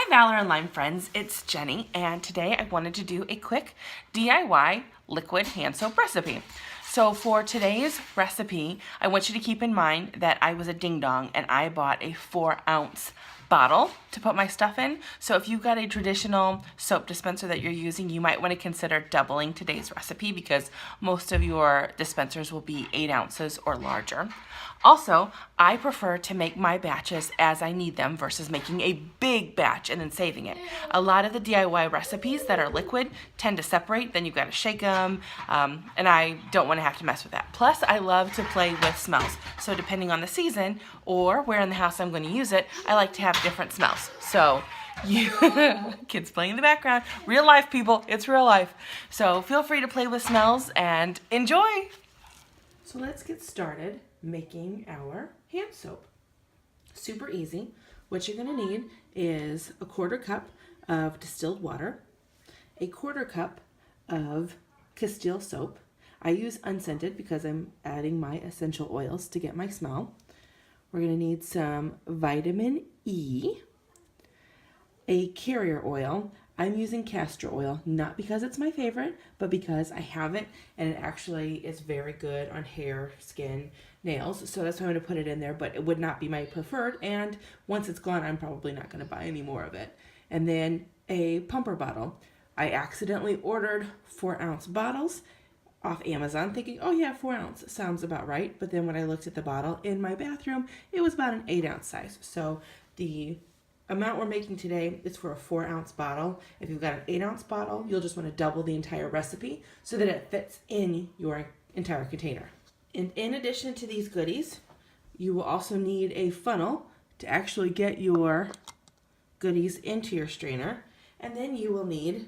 Valor and Lime friends, it's Jenny, and today I wanted to do a quick DIY liquid hand soap recipe. So for today's recipe, I want you to keep in mind that I was a ding-dong and I bought a 4-ounce bottle to put my stuff in. So if you've got a traditional soap dispenser that you're using, you might want to consider doubling today's recipe because most of your dispensers will be 8 ounces or larger. Also, I prefer to make my batches as I need them versus making a big batch and then saving it. A lot of the DIY recipes that are liquid tend to separate, then you've got to shake them, and I don't want to have to mess with that. Plus, I love to play with smells. So depending on the season or where in the house I'm going to use it, I like to have different smells. So you kids playing in the background, real life people, it's real life. So feel free to play with smells and enjoy. So let's get started making our hand soap. Super easy. What you're going to need is a 1/4 cup of distilled water, a 1/4 cup of Castile soap. I use unscented because I'm adding my essential oils to get my smell. We're going to need some vitamin E, a carrier oil. I'm using castor oil, not because it's my favorite, but because I have it and it actually is very good on hair, skin, nails. So that's why I'm going to put it in there, but it would not be my preferred. And once it's gone, I'm probably not going to buy any more of it. And then a pumper bottle. I accidentally ordered 4-ounce bottles off Amazon thinking, oh yeah, 4 ounce sounds about right. But then when I looked at the bottle in my bathroom, it was about an 8-ounce size. So the amount we're making today is for a 4-ounce bottle. If you've got an 8-ounce bottle, you'll just want to double the entire recipe so that it fits in your entire container. And in addition to these goodies, you will also need a funnel to actually get your goodies into your strainer. And then you will need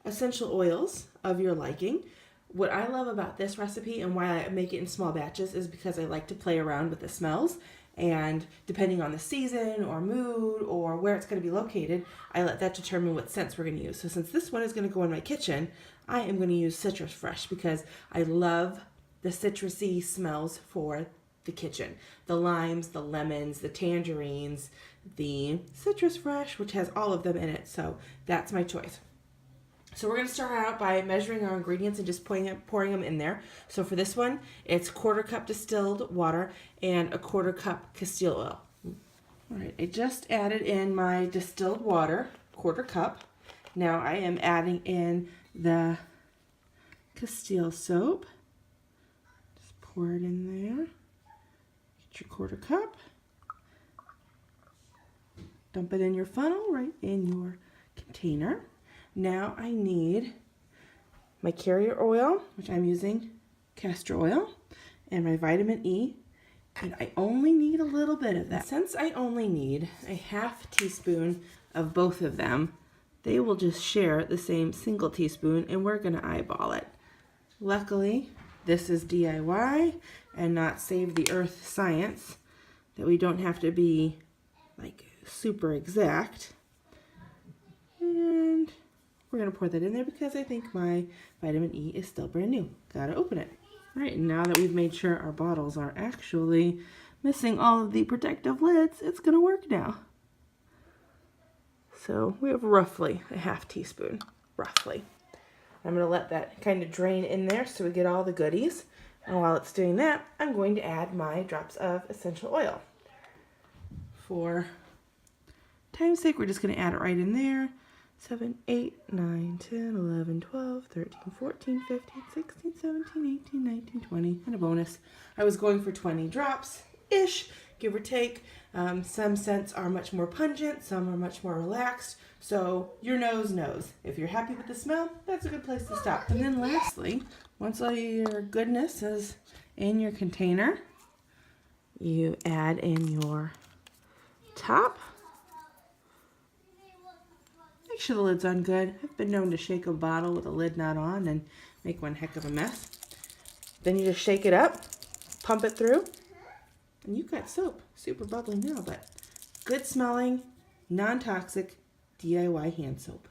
essential oils of your liking. What I love about this recipe and why I make it in small batches is because I like to play around with the smells. And depending on the season or mood or where it's going to be located, I let that determine what scents we're going to use. So since this one is going to go in my kitchen, I am going to use Citrus Fresh because I love the citrusy smells for the kitchen. The limes, the lemons, the tangerines, the Citrus Fresh, which has all of them in it. So that's my choice. So we're going to start out by measuring our ingredients and just pouring them in there. So for this one, it's 1/4 cup distilled water and a 1/4 cup Castile oil. All right, I just added in my distilled water, 1/4 cup. Now I am adding in the Castile soap. Just pour it in there. Get your 1/4 cup. Dump it in your funnel, right in your container. Now I need my carrier oil, which I'm using castor oil, and my vitamin E, and I only need a little bit of that. Since I only need a 1/2 teaspoon of both of them, they will just share the same single teaspoon, and we're going to eyeball it. Luckily, this is DIY and not Save the Earth science, that we don't have to be like super exact. And we're going to pour that in there because I think my vitamin E is still brand new. Gotta open it. All right, now that we've made sure our bottles are actually missing all of the protective lids, it's going to work now. So we have roughly a 1/2 teaspoon, roughly. I'm going to let that kind of drain in there so we get all the goodies. And while it's doing that, I'm going to add my drops of essential oil. For time's sake, we're just going to add it right in there. 7, 8, 9, 10, 11, 12, 13, 14, 15, 16, 17, 18, 19, 20, and a bonus. I was going for 20 drops-ish, give or take. Some scents are much more pungent, some are much more relaxed, so your nose knows. If you're happy with the smell, that's a good place to stop. And then lastly, once all your goodness is in your container, you add in your top. Make sure the lid's on good. I've been known to shake a bottle with a lid not on and make one heck of a mess. Then you just shake it up, pump it through, and you've got soap. Super bubbly now, but good smelling, non-toxic DIY hand soap.